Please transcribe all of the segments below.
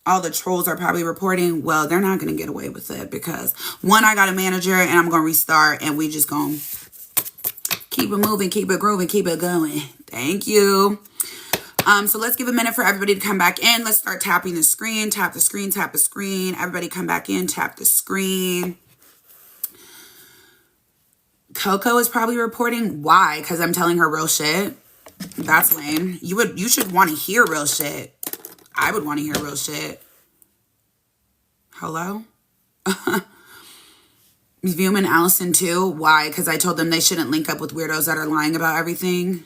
all the trolls are probably reporting, well, they're not going to get away with it because one, I got a manager and I'm going to restart and we just going to keep it moving, keep it grooving, keep it going. Thank you. So let's give a minute for everybody to come back in. Let's start tapping the screen, tap the screen, tap the screen. Everybody come back in, tap the screen. Coco is probably reporting. Why? Because I'm telling her real shit. That's lame. You should want to hear real shit. I would want to hear real shit. Hello? Vume and Allison too. Why? Because I told them they shouldn't link up with weirdos that are lying about everything.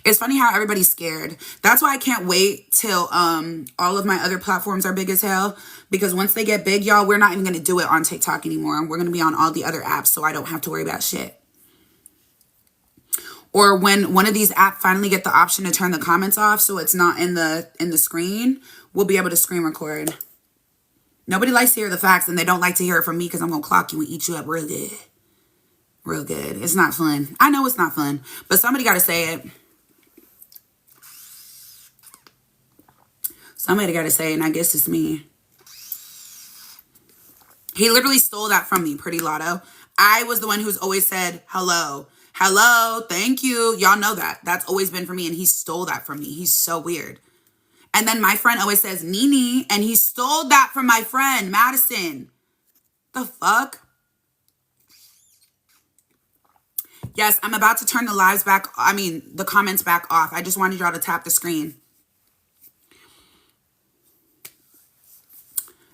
It's funny how everybody's scared. That's why I can't wait till all of my other platforms are big as hell. Because once they get big, y'all, we're not even going to do it on TikTok anymore. We're going to be on all the other apps so I don't have to worry about shit. Or when one of these apps finally get the option to turn the comments off so it's not in the screen, we'll be able to screen record. Nobody likes to hear the facts and they don't like to hear it from me because I'm going to clock you and eat you up real good. Real good. It's not fun. I know it's not fun, but somebody got to say it. Somebody got to say it, and I guess it's me. He literally stole that from me, Pretty Lotto. I was the one who's always said, hello. Hello, thank you. Y'all know that. That's always been for me, and he stole that from me. He's so weird. And then my friend always says, Nene, and he stole that from my friend, Madison. The fuck? Yes, I'm about to turn the lives back, the comments back off. I just wanted y'all to tap the screen.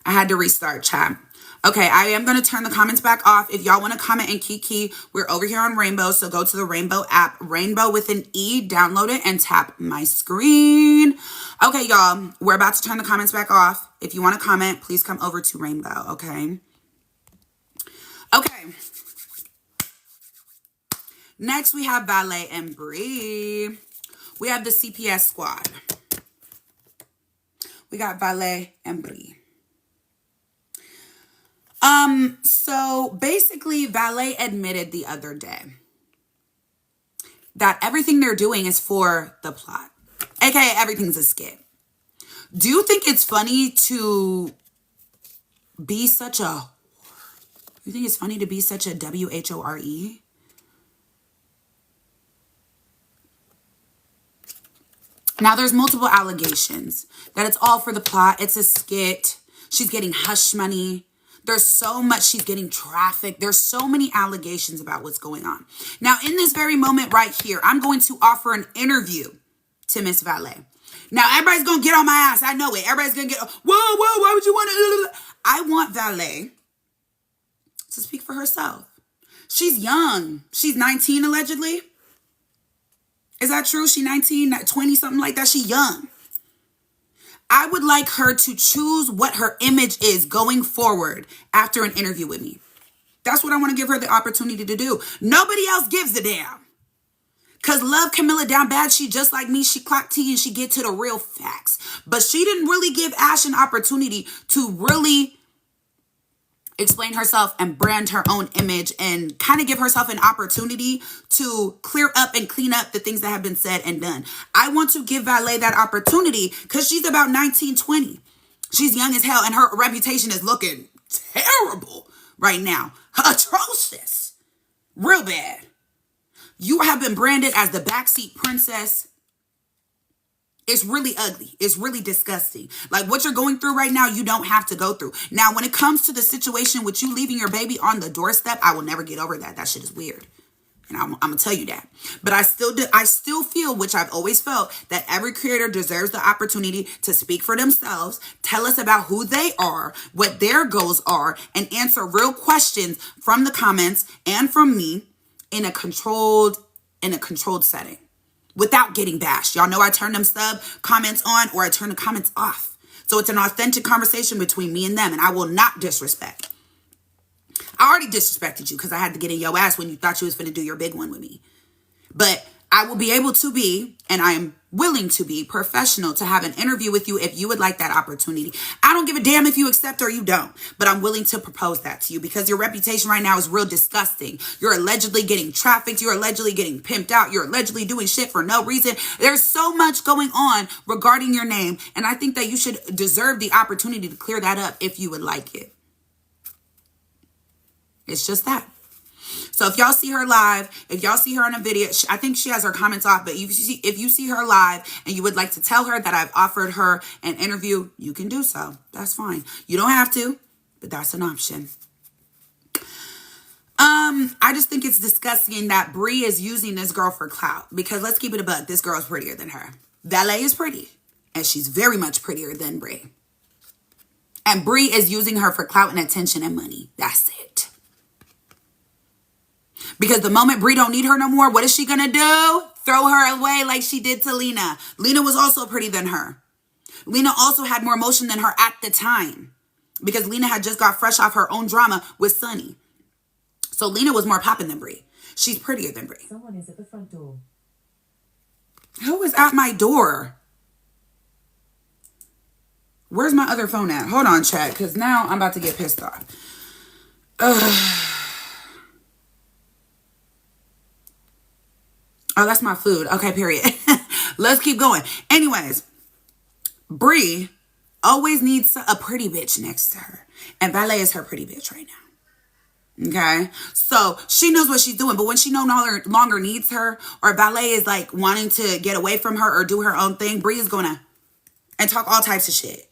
I had to restart, chat. Okay, I am going to turn the comments back off. If y'all want to comment and kiki, we're over here on Rainbow. So go to the Rainbow app, Rainbow with an E, download it, and tap my screen. Okay, y'all, we're about to turn the comments back off. If you want to comment, please come over to Rainbow, okay? Okay. Next, we have Valet and Bree. We have the CPS squad. We got Valet and Bree. So basically, Valet admitted the other day that everything they're doing is for the plot. AKA, everything's a skit. Do you think it's funny to be such a... You think it's funny to be such a WHORE? Now, there's multiple allegations that it's all for the plot. It's a skit. She's getting hush money. There's so much. She's getting trafficked. There's so many allegations about what's going on. Now, in this very moment right here, I'm going to offer an interview to Miss Valet. Now, everybody's going to get on my ass. I know it. Everybody's going to get, whoa, why would you want to? I want Valet to speak for herself. She's young. She's 19, allegedly. Is that true? She 19, 20, something like that. She young. I would like her to choose what her image is going forward after an interview with me. That's what I want to give her the opportunity to do. Nobody else gives a damn. Because love Camilla down bad. She just like me. She clock tea and she get to the real facts. But she didn't really give Ash an opportunity to really explain herself and brand her own image and kind of give herself an opportunity to clear up and clean up the things that have been said and done. I want to give Valet that opportunity because she's about 19, 20. She's young as hell and her reputation is looking terrible right now. Atrocious. Real bad. You have been branded as the backseat princess. It's really ugly. It's really disgusting. Like what you're going through right now, you don't have to go through. Now, when it comes to the situation with you leaving your baby on the doorstep, I will never get over that. That shit is weird. And I'm going to tell you that. But I still feel, which I've always felt, that every creator deserves the opportunity to speak for themselves, tell us about who they are, what their goals are, and answer real questions from the comments and from me in a controlled setting. Without getting bashed. Y'all know I turn them sub comments on or I turn the comments off. So it's an authentic conversation between me and them. And I will not disrespect. I already disrespected you because I had to get in your ass when you thought you was finna do your big one with me. But I will be able to be, and I am willing to be professional to have an interview with you if you would like that opportunity. I don't give a damn if you accept or you don't, but I'm willing to propose that to you because your reputation right now is real disgusting. You're allegedly getting trafficked. You're allegedly getting pimped out. You're allegedly doing shit for no reason. There's so much going on regarding your name, and I think that you should deserve the opportunity to clear that up if you would like it. It's just that. So if y'all see her live, if y'all see her on a video, I think she has her comments off, but if you see her live and you would like to tell her that I've offered her an interview, you can do so. That's fine. You don't have to, but that's an option. I just think it's disgusting that Bree is using this girl for clout, because let's keep it a buck. This girl's prettier than her. Valet is pretty, and she's very much prettier than Bree. And Bree is using her for clout and attention and money. That's it. Because the moment Bree don't need her no more, what is she gonna do? Throw her away like she did to Lena. Lena was also pretty than her. Lena also had more emotion than her at the time, because Lena had just got fresh off her own drama with Sonny. So Lena was more popping than Bree. She's prettier than Bree. Someone is at the front door. Who is at my door? Where's my other phone at? Hold on, chat, because now I'm about to get pissed off. Oh, that's my food. Okay, period. Let's keep going. Anyways, Bree always needs a pretty bitch next to her. And Valet is her pretty bitch right now. Okay? So she knows what she's doing. But when she no longer needs her, or Valet is like wanting to get away from her or do her own thing, Bree is going to and talk all types of shit.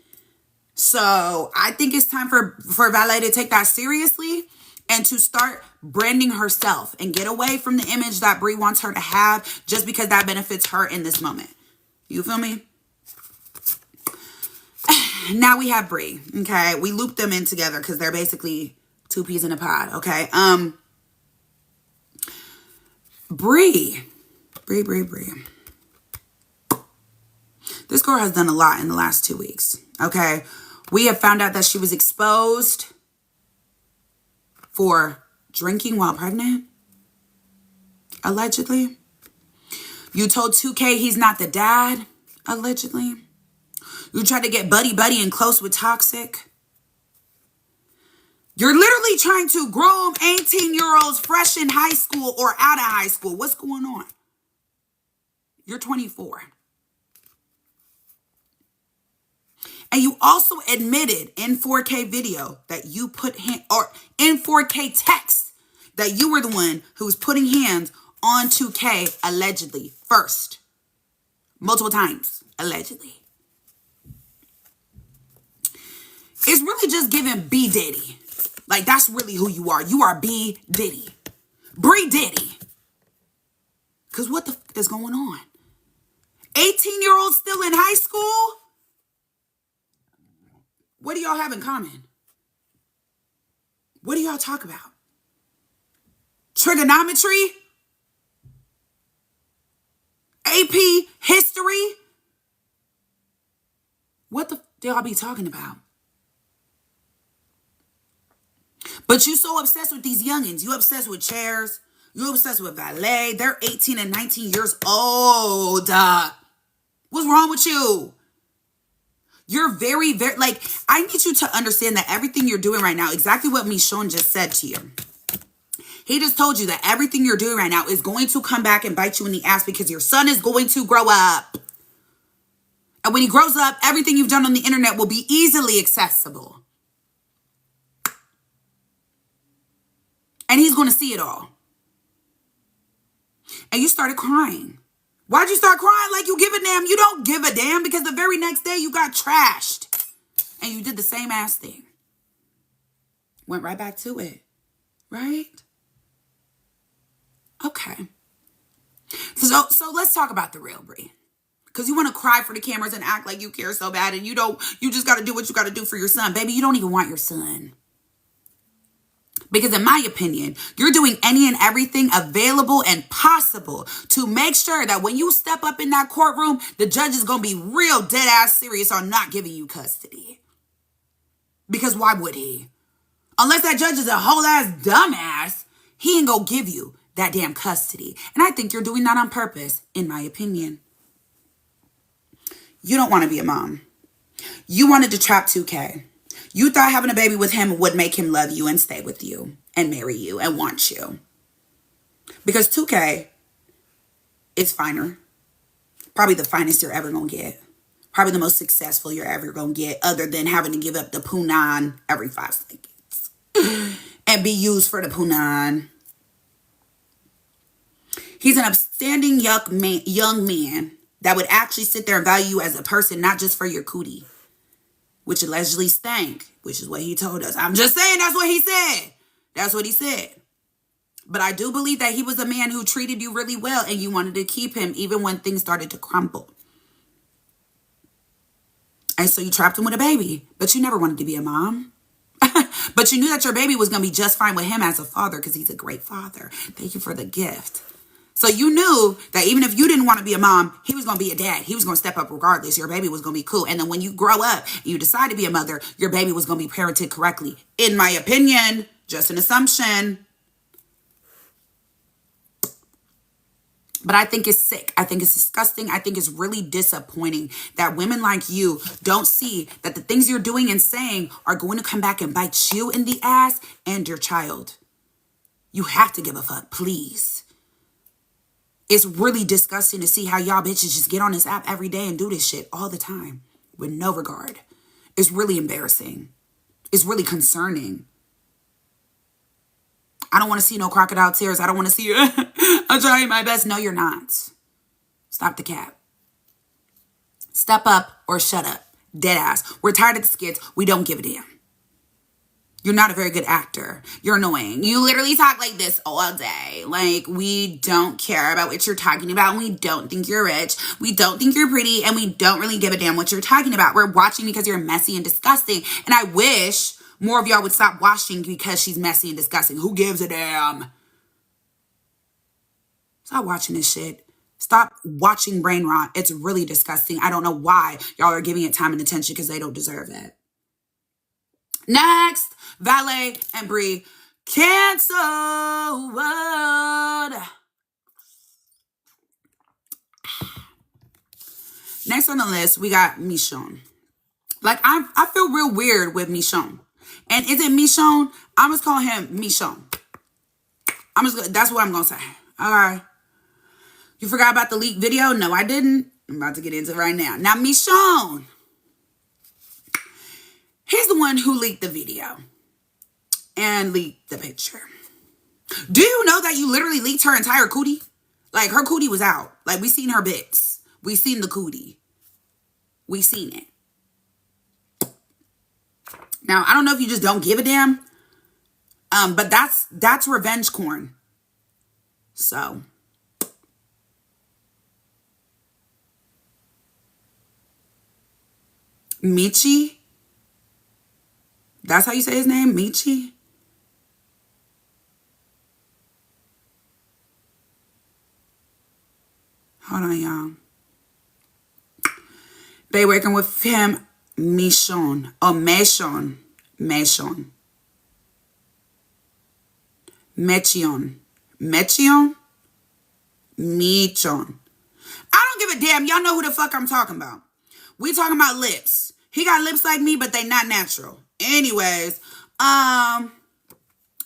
So I think it's time for Valet to take that seriously and to start branding herself and get away from the image that Bree wants her to have just because that benefits her in this moment. You feel me? Now we have Bree, okay? We loop them in together because they're basically two peas in a pod, okay? Bree. This girl has done a lot in the last 2 weeks, okay? We have found out that she was exposed for drinking while pregnant, allegedly. You told 2K he's not the dad, allegedly. You tried to get buddy and close with Toxic. You're literally trying to groom 18-year-olds fresh in high school or out of high school. What's going on? You're 24. And you also admitted in 4K video that you put or in 4K text that you were the one who was putting hands on 2K allegedly first. Multiple times, allegedly. It's really just giving B Diddy. Like, that's really who you are. You are B Diddy. Bree Diddy. Because what the f is going on? 18-year-olds still in high school? What do y'all have in common? What do y'all talk about? Trigonometry? AP history? What the f do y'all be talking about? But you so obsessed with these youngins. You obsessed with chairs. You obsessed with Valet. They're 18 and 19 years old. What's wrong with you? You're very, like, I need you to understand that everything you're doing right now, exactly what Mishon just said to you. He just told you that everything you're doing right now is going to come back and bite you in the ass because your son is going to grow up. And when he grows up, everything you've done on the internet will be easily accessible. And he's going to see it all. And you started crying. Why'd you start crying like you give a damn? You don't give a damn because the very next day you got trashed. And you did the same ass thing. Went right back to it. Right? Okay. So let's talk about the real Bree. Because you want to cry for the cameras and act like you care so bad. And you just got to do what you got to do for your son. Baby, you don't even want your son. Because in my opinion, you're doing any and everything available and possible to make sure that when you step up in that courtroom, the judge is going to be real dead ass serious on not giving you custody. Because why would he? Unless that judge is a whole ass dumbass, he ain't going to give you that damn custody. And I think you're doing that on purpose, in my opinion. You don't want to be a mom. You wanted to trap 2K. You thought having a baby with him would make him love you and stay with you and marry you and want you. Because 2K is finer. Probably the finest you're ever going to get. Probably the most successful you're ever going to get, other than having to give up the punani every 5 seconds and be used for the punani. He's an upstanding young man that would actually sit there and value you as a person, not just for your cootie, which allegedly stank, which is what he told us. I'm just saying that's what he said. That's what he said. But I do believe that he was a man who treated you really well and you wanted to keep him even when things started to crumble. And so you trapped him with a baby, but you never wanted to be a mom. But you knew that your baby was going to be just fine with him as a father because he's a great father. Thank you for the gift. So you knew that even if you didn't want to be a mom, he was going to be a dad. He was going to step up regardless. Your baby was going to be cool. And then when you grow up and you decide to be a mother, your baby was going to be parented correctly. In my opinion, just an assumption. But I think it's sick. I think it's disgusting. I think it's really disappointing that women like you don't see that the things you're doing and saying are going to come back and bite you in the ass and your child. You have to give a fuck, please. It's really disgusting to see how y'all bitches just get on this app every day and do this shit all the time with no regard. It's really embarrassing. It's really concerning. I don't want to see no crocodile tears. I don't want to see you. I'm trying my best. No, you're not. Stop the cap. Step up or shut up. Dead ass. We're tired of the skits. We don't give a damn. You're not a very good actor. You're annoying. You literally talk like this all day. Like, we don't care about what you're talking about. We don't think you're rich. We don't think you're pretty. And we don't really give a damn what you're talking about. We're watching because you're messy and disgusting. And I wish more of y'all would stop watching because she's messy and disgusting. Who gives a damn? Stop watching this shit. Stop watching brain rot. It's really disgusting. I don't know why y'all are giving it time and attention because they don't deserve it. Next, Valet and Bree cancelled. Next on the list, we got Mishon. Like, I feel real weird with Mishon. And is it Mishon? I'm just calling him Mishon. That's what I'm going to say. All right. You forgot about the leaked video? No, I didn't. I'm about to get into it right now. Now, Mishon. He's the one who leaked the video and leaked the picture. Do you know that you literally leaked her entire cootie? Like, her cootie was out. Like, we seen her bits. We seen the cootie. We seen it. Now, I don't know if you just don't give a damn. But that's revenge corn. So. Michi. That's how you say his name? Michi? Hold on, y'all. They working with him, Mishon. Or Mishon. Mishon. Mechion. Mechion? Michon. I don't give a damn. Y'all know who the fuck I'm talking about. We talking about lips. He got lips like me, but they not natural. Anyways, now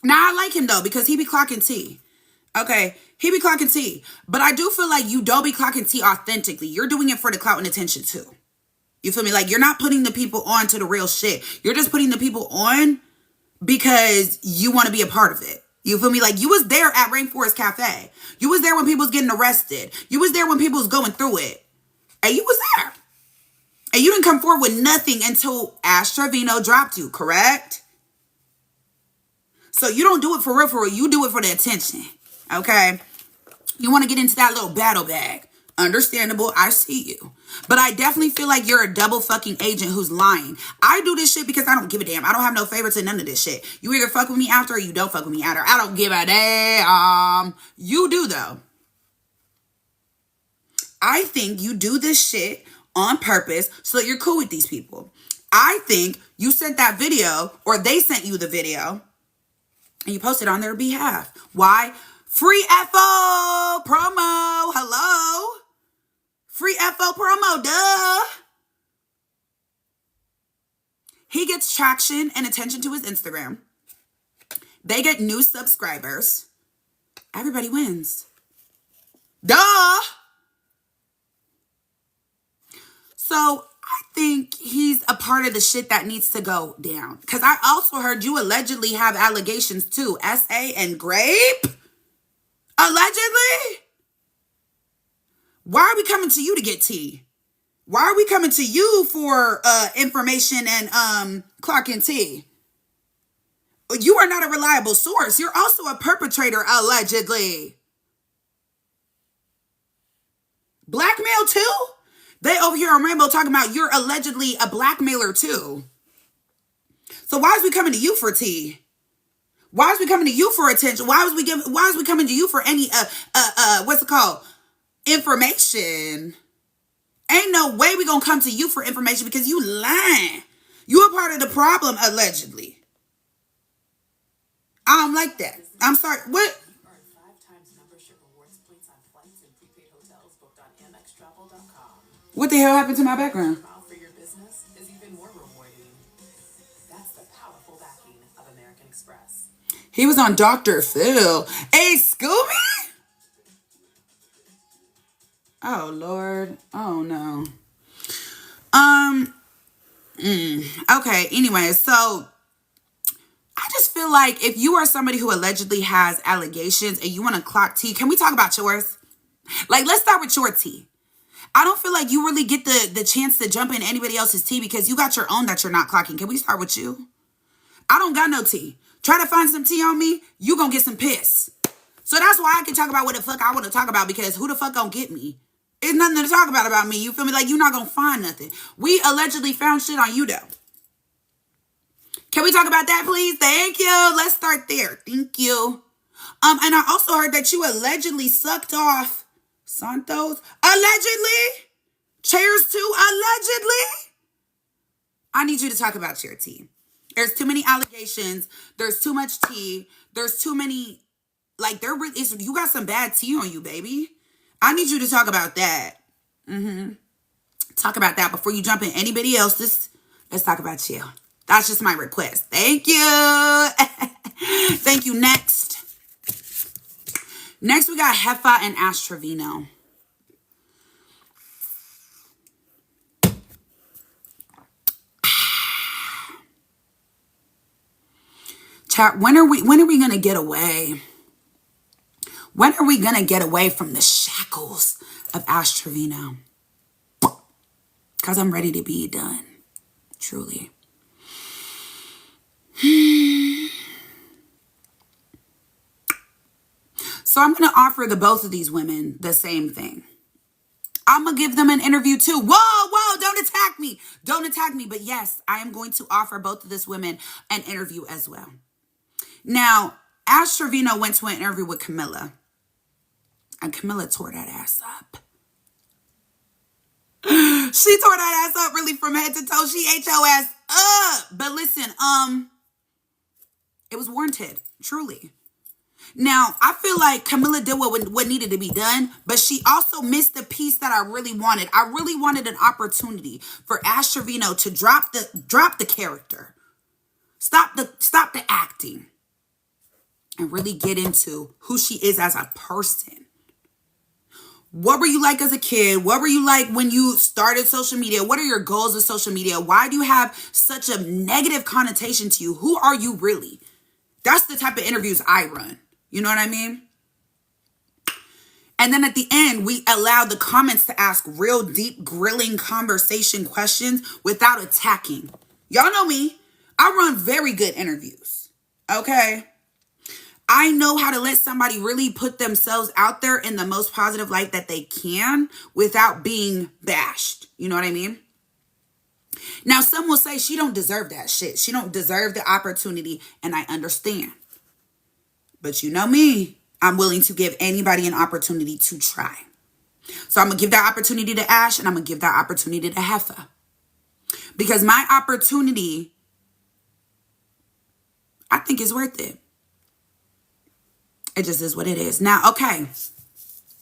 I like him though because he be clocking tea. Okay, he be clocking tea. But I do feel like you don't be clocking tea authentically. You're doing it for the clout and attention too. You feel me? Like, you're not putting the people on to the real shit. You're just putting the people on because you want to be a part of it. You feel me? Like, you was there at Rainforest Cafe. You was there when people was getting arrested. You was there when people was going through it. And you was there. And you didn't come forward with nothing until Astrain dropped you, correct? So you don't do it for real. You do it for the attention, okay? You want to get into that little battle bag. Understandable, I see you. But I definitely feel like you're a double fucking agent who's lying. I do this shit because I don't give a damn. I don't have no favorites in none of this shit. You either fuck with me after or you don't fuck with me after. I don't give a damn. You do, though. I think you do this shit on purpose so that you're cool with these people. I think you sent that video, or they sent you the video, and you posted on their behalf. Why? Free FO promo. Hello? Free FO promo, duh. He gets traction and attention to his Instagram. They get new subscribers. Everybody wins. Duh! So I think he's a part of the shit that needs to go down. Because I also heard you allegedly have allegations too. SA and Grape? Allegedly? Why are we coming to you to get tea? Why are we coming to you for information and clock and tea? You are not a reliable source. You're also a perpetrator, allegedly. Blackmail too? They over here on Rainbow talking about you're allegedly a blackmailer too. So why is we coming to you for tea? Why is we coming to you for attention? Why is we coming to you for any what's it called? Information. Ain't no way we gonna come to you for information because you lying. You a part of the problem, allegedly. I don't like that. I'm sorry. What? What the hell happened to my background? He was on Dr. Phil. Hey, Scooby? Oh, Lord. Oh, no. Okay, anyway, so I just feel like if you are somebody who allegedly has allegations and you want to clock tea, can we talk about yours? Like, let's start with your tea. I don't feel like you really get the chance to jump in anybody else's tea because you got your own that you're not clocking. Can we start with you? I don't got no tea. Try to find some tea on me, you gonna get some piss. So that's why I can talk about what the fuck I want to talk about, because who the fuck gonna get me? There's nothing to talk about me. You feel me? Like, you're not gonna find nothing. We allegedly found shit on you though. Can we talk about that, please? Thank you. Let's start there. Thank you. And I also heard that you allegedly sucked off Santos. Allegedly? Cheers to allegedly? I need you to talk about your tea. There's too many allegations. There's too much tea. There's too many, like, you got some bad tea on you, baby. I need you to talk about that. Talk about that before you jump in anybody else's. Let's talk about you. That's just my request. Thank you. Thank you. Next, we got Hea and Astrain. Chat, when are we gonna get away? When are we gonna get away from the shackles of Astrain? Because I'm ready to be done. Truly. So I'm going to offer the both of these women the same thing. I'm going to give them an interview too. Whoa, don't attack me. Don't attack me. But yes, I am going to offer both of these women an interview as well. Now, Astrain went to an interview with Camilla. And Camilla tore that ass up. She tore that ass up really from head to toe. She ate your ass up. But listen, it was warranted, truly. Now, I feel like Camilla did what needed to be done, but she also missed the piece that I really wanted. I really wanted an opportunity for Astrain to drop the character. Stop the acting. And really get into who she is as a person. What were you like as a kid? What were you like when you started social media? What are your goals with social media? Why do you have such a negative connotation to you? Who are you really? That's the type of interviews I run. You know what I mean? And then at the end, we allow the comments to ask real deep, grilling conversation questions without attacking. Y'all know me. I run very good interviews. Okay? I know how to let somebody really put themselves out there in the most positive light that they can without being bashed. You know what I mean? Now, some will say she don't deserve that shit. She don't deserve the opportunity, and I understand. But you know me. I'm willing to give anybody an opportunity to try. So I'm going to give that opportunity to Ash, and I'm going to give that opportunity to Hea. Because my opportunity, I think, is worth it. It just is what it is. Now, okay.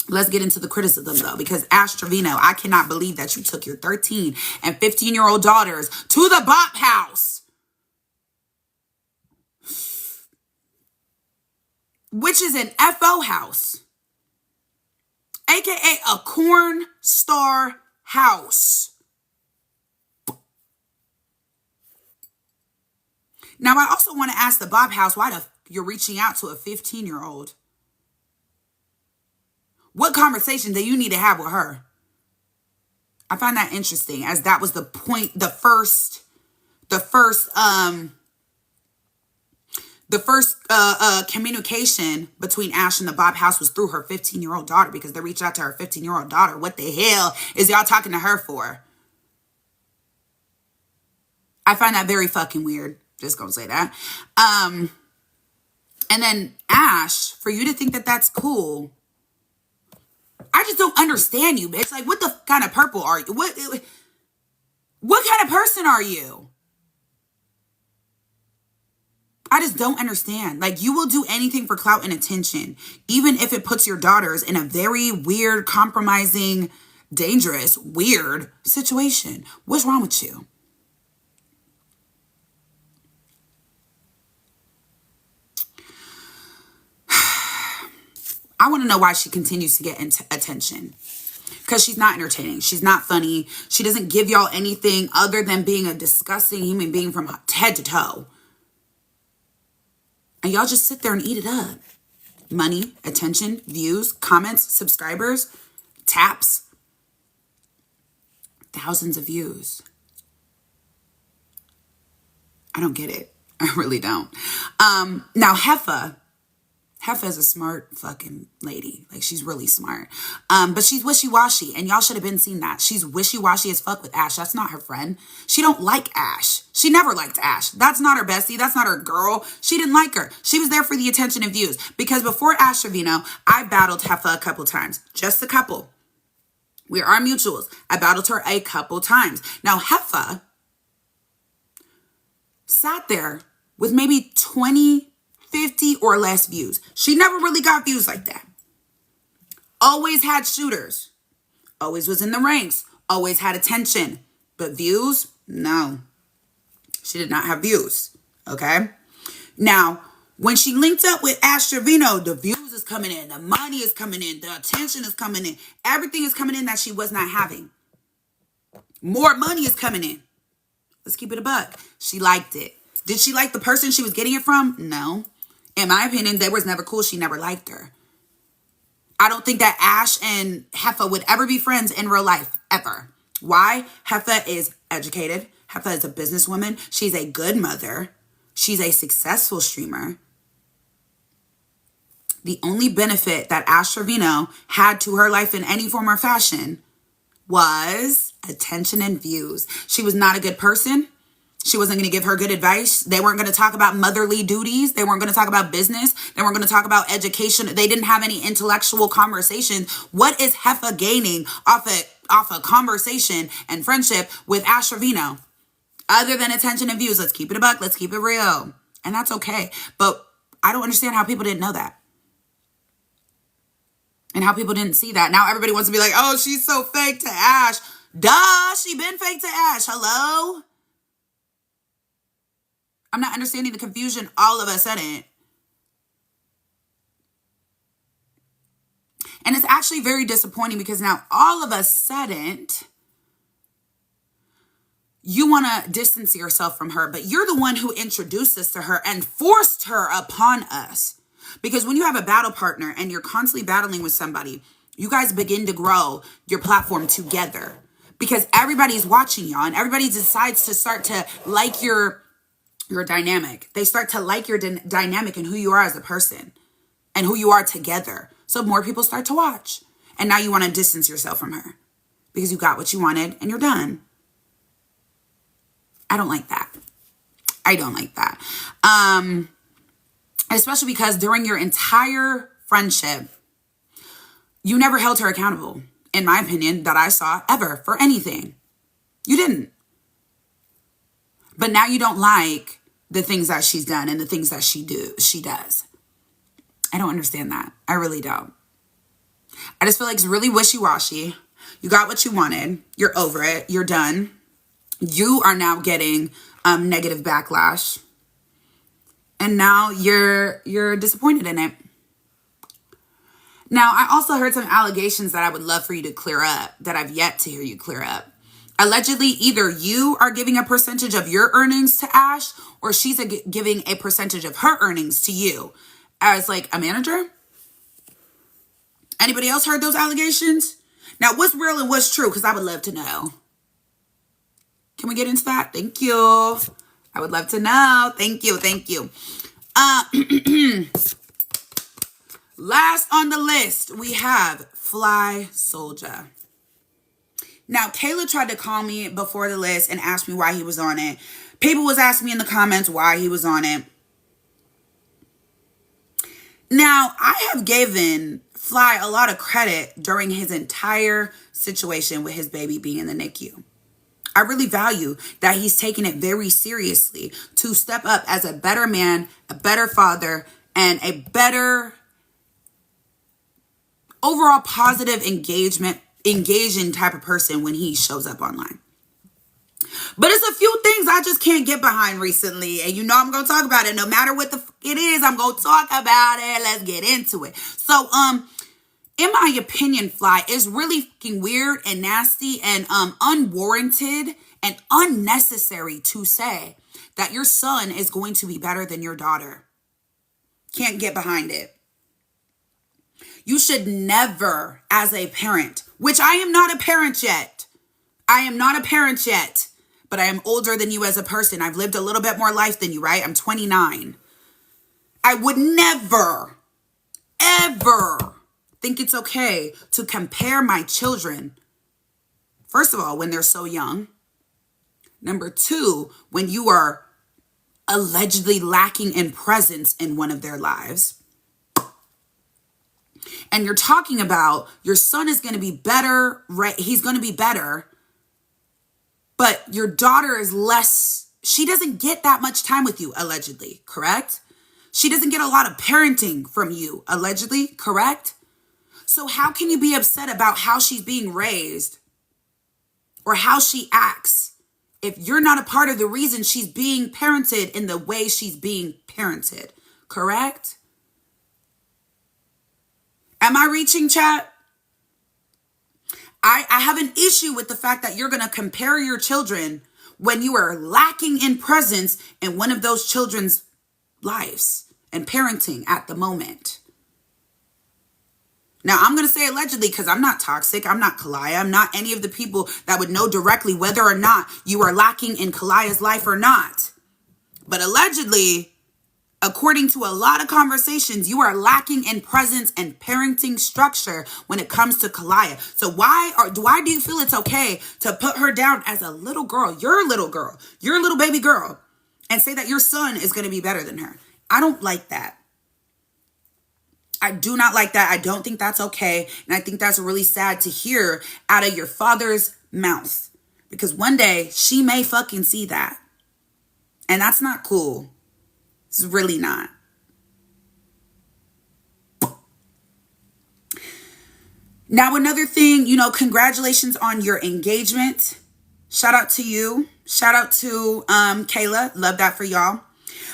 Let's get into the criticism, though, because Ash Trevino, I cannot believe that you took your 13 and 15-year-old daughters to the Bop House, which is an FO house, aka a corn star house. Now, I also want to ask the Bop House why you're reaching out to a 15-year-old. What conversation do you need to have with her? I find that interesting, as that was the point, the first communication between Ash and the Bop House was through her 15-year-old daughter, because they reached out to her 15-year-old daughter. What the hell is y'all talking to her for? I find that very fucking weird. Just gonna say that. And then Ash, for you to think that that's cool, I just don't understand you, bitch. Like, what the kind of purple are you? What kind of person are you? I just don't understand. Like, you will do anything for clout and attention, even if it puts your daughters in a very weird, compromising, dangerous, weird situation. What's wrong with you? I want to know why she continues to get attention. Because she's not entertaining. She's not funny. She doesn't give y'all anything other than being a disgusting human being from head to toe. And y'all just sit there and eat it up. Money, attention, views, comments, subscribers, taps. Thousands of views. I don't get it. I really don't. Now, Heffa is a smart fucking lady. Like, she's really smart. But she's wishy-washy, and y'all should have been seeing that. She's wishy-washy as fuck with Ash. That's not her friend. She don't like Ash. She never liked Ash. That's not her bestie. That's not her girl. She didn't like her. She was there for the attention and views. Because before Ash Trevino, I battled Heffa a couple times. Just a couple. We are mutuals. I battled her a couple times. Now, Heffa sat there with maybe 20, 50 or less views. She never really got views like that. Always had shooters. Always was in the ranks. Always had attention. But views? No. She did not have views. Okay? Now, when she linked up with Ash Trevino, the views is coming in. The money is coming in. The attention is coming in. Everything is coming in that she was not having. More money is coming in. Let's keep it a buck. She liked it. Did she like the person she was getting it from? No. In my opinion, they was never cool. She never liked her. I don't think that Ash and Heffa would ever be friends in real life, ever. Why? Heffa is educated. Heffa is a businesswoman. She's a good mother. She's a successful streamer. The only benefit that Ash Trevino had to her life in any form or fashion was attention and views. She was not a good person. She wasn't going to give her good advice. They weren't going to talk about motherly duties. They weren't going to talk about business. They weren't going to talk about education. They didn't have any intellectual conversation. What is Heffa gaining off a conversation and friendship with Ash Trevino? Other than attention and views. Let's keep it a buck. Let's keep it real. And that's okay. But I don't understand how people didn't know that. And how people didn't see that. Now everybody wants to be like, oh, she's so fake to Ash. Duh, she been fake to Ash. Hello? I'm not understanding the confusion all of a sudden. And it's actually very disappointing because now all of a sudden, you want to distance yourself from her, but you're the one who introduced this to her and forced her upon us. Because when you have a battle partner and you're constantly battling with somebody, you guys begin to grow your platform together. Because everybody's watching y'all and everybody decides to start to like your dynamic. They start to like your dynamic and who you are as a person and who you are together. So more people start to watch. And now you want to distance yourself from her because you got what you wanted and you're done. I don't like that. I don't like that. Especially because during your entire friendship, you never held her accountable, in my opinion, that I saw ever for anything. You didn't. But now you don't like the things that she's done and the things that she does. I don't understand that. I really don't. I just feel like it's really wishy-washy. You got what you wanted. You're over it. You're done. You are now getting negative backlash. And now you're disappointed in it. Now, I also heard some allegations that I would love for you to clear up, that I've yet to hear you clear up. Allegedly, either you are giving a percentage of your earnings to Ash, or she's giving a percentage of her earnings to you as like a manager. Anybody else heard those allegations? Now, what's real and what's true? Because I would love to know. Can we get into that? Thank you. I would love to know. Thank you. Thank you. Last on the list, we have Fly Soldier. Now, Kayla tried to call me before the list and ask me why he was on it. People was asking me in the comments why he was on it. Now, I have given Fly a lot of credit during his entire situation with his baby being in the NICU. I really value that he's taking it very seriously to step up as a better man, a better father, and a better overall positive engaging type of person when he shows up online. But it's a few things I just can't get behind recently. And you know I'm going to talk about it. No matter what it is, I'm going to talk about it. Let's get into it. So, in my opinion, Fly, is really fucking weird and nasty and unwarranted and unnecessary to say that your son is going to be better than your daughter. Can't get behind it. You should never, as a parent, which I am not a parent yet. I am not a parent yet, but I am older than you as a person. I've lived a little bit more life than you, right? I'm 29. I would never, ever think it's okay to compare my children. First of all, when they're so young. Number two, when you are allegedly lacking in presence in one of their lives. And you're talking about your son is going to be better, right? He's going to be better. But your daughter is less, she doesn't get that much time with you, allegedly, correct? She doesn't get a lot of parenting from you, allegedly, correct? So how can you be upset about how she's being raised or how she acts if you're not a part of the reason she's being parented in the way she's being parented, correct? Am I reaching, chat? I have an issue with the fact that you're going to compare your children when you are lacking in presence in one of those children's lives and parenting at the moment. Now, I'm going to say allegedly because I'm not toxic. I'm not Kalaya. I'm not any of the people that would know directly whether or not you are lacking in Kalaya's life or not. But allegedly, according to a lot of conversations, you are lacking in presence and parenting structure when it comes to Kalaya. So why do you feel it's okay to put her down as a little girl, your little baby girl, and say that your son is going to be better than her? I don't like that. I do not like that. I don't think that's okay. And I think that's really sad to hear out of your father's mouth. Because one day she may fucking see that. And that's not cool. It's really not. Now, another thing, congratulations on your engagement. Shout out to you. Shout out to Kayla. Love that for y'all.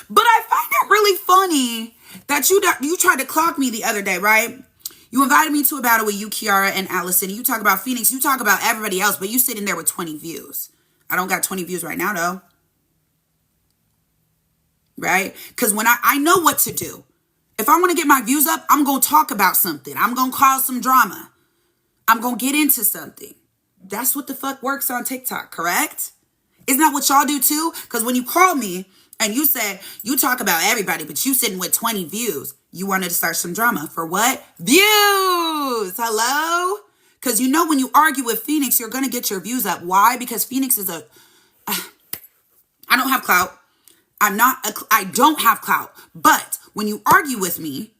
But I find it really funny that you tried to clock me the other day, right? You invited me to a battle with you, Kiara, and Allison. You talk about Feenyx. You talk about everybody else, but you sitting there with 20 views. I don't got 20 views right now, though. Right? Because when I know what to do. If I want to get my views up, I'm going to talk about something. I'm going to cause some drama. I'm going to get into something. That's what the fuck works on TikTok, correct? Isn't that what y'all do too? Because when you call me and you said you talk about everybody, but you sitting with 20 views, you wanted to start some drama. For what? Views. Hello? Because when you argue with Feenyx, you're going to get your views up. Why? Because Feenyx is I don't have clout. I don't have clout. But when you argue with me,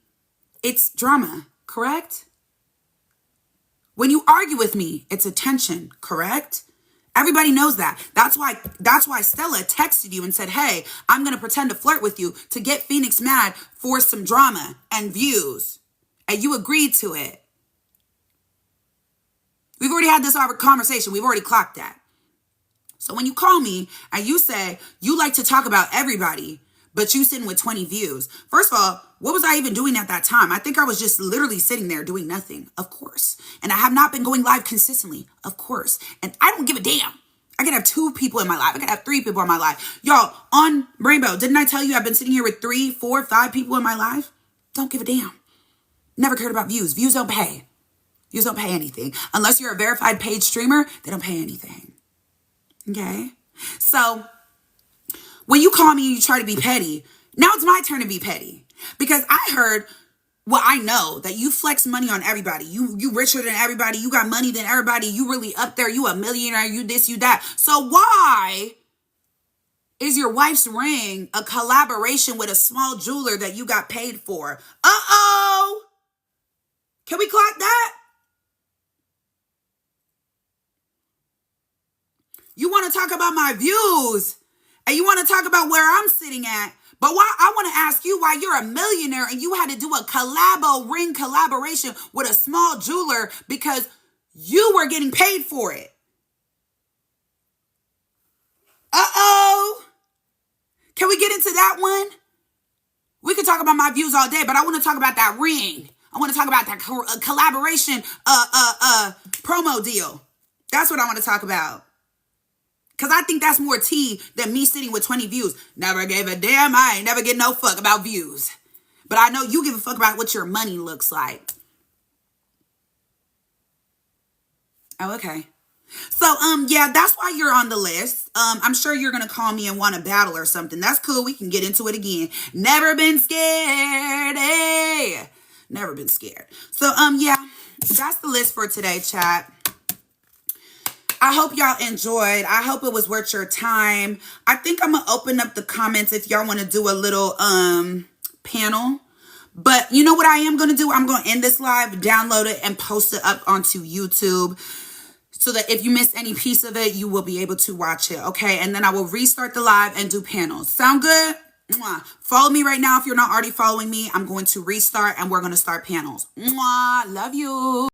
it's drama, correct? When you argue with me, it's attention, correct? Everybody knows that. That's why Stella texted you and said, hey, I'm going to pretend to flirt with you to get Feenyx mad for some drama and views. And you agreed to it. We've already had this conversation. We've already clocked that. So when you call me and you say you like to talk about everybody, but you sitting with 20 views. First of all, what was I even doing at that time? I think I was just literally sitting there doing nothing, of course. And I have not been going live consistently, of course. And I don't give a damn. I could have 2 people in my life. I could have 3 people in my life. Y'all, on Rainbow, didn't I tell you I've been sitting here with 3, 4, 5 people in my life? Don't give a damn. Never cared about views. Views don't pay. Views don't pay anything. Unless you're a verified paid streamer, they don't pay anything. Okay? So when you call me and you try to be petty, now it's my turn to be petty. Because I heard, well, I know that you flex money on everybody. You richer than everybody. You got money than everybody. You really up there. You a millionaire. You this, you that. So why is your wife's ring a collaboration with a small jeweler that you got paid for? Uh-oh. Can we clock that? You want to talk about my views and you want to talk about where I'm sitting at. But why I want to ask you why you're a millionaire and you had to do a ring collaboration with a small jeweler because you were getting paid for it. Uh-oh. Can we get into that one? We could talk about my views all day, but I want to talk about that ring. I want to talk about that collaboration promo deal. That's what I want to talk about. Because I think that's more tea than me sitting with 20 views. Never gave a damn. I ain't never get no fuck about views. But I know you give a fuck about what your money looks like. Oh, okay. So, yeah, that's why you're on the list. I'm sure you're going to call me and want to battle or something. That's cool. We can get into it again. Never been scared. Hey. Never been scared. So, yeah, that's the list for today, chat. I hope y'all enjoyed. I hope it was worth your time. I think I'm going to open up the comments if y'all want to do a little panel. But you know what I am going to do? I'm going to end this live, download it, and post it up onto YouTube so that if you miss any piece of it, you will be able to watch it, okay? And then I will restart the live and do panels. Sound good? Mwah. Follow me right now if you're not already following me. I'm going to restart and we're going to start panels. Mwah. Love you.